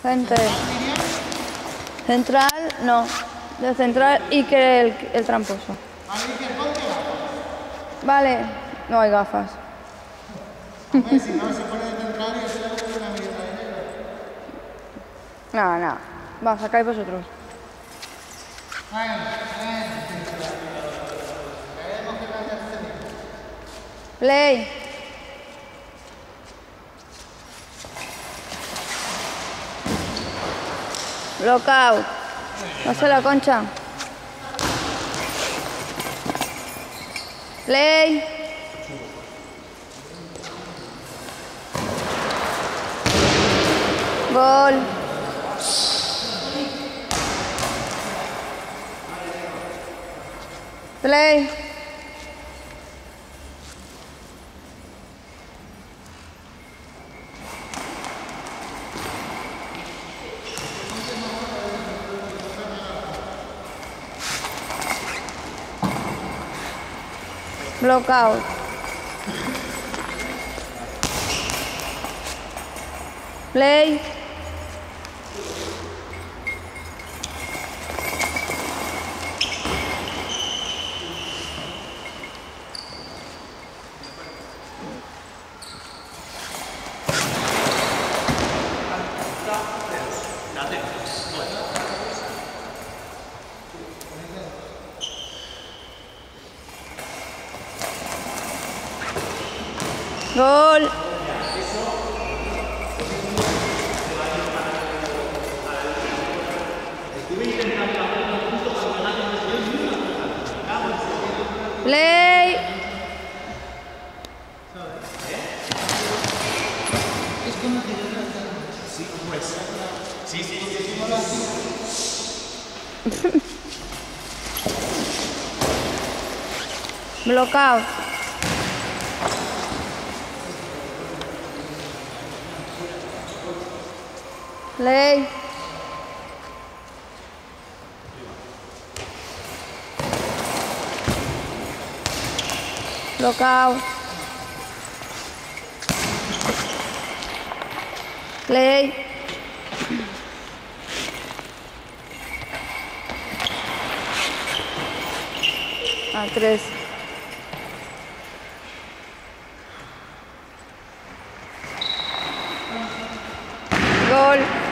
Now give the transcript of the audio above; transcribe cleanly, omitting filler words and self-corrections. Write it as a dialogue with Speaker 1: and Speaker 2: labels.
Speaker 1: Gente. Central, no. De central Iker el tramposo. Vale, no hay gafas.
Speaker 2: Hombre, si no se pone de central y así luego pone una mierda de negro.
Speaker 1: Nada, nada. Va, sacáis vosotros. Play. Lockout. No sé la concha. Play. Gol. Play. Blockout. Play. Gol. Play. Blockout. Play. Blockout. Play. A 3. Gol.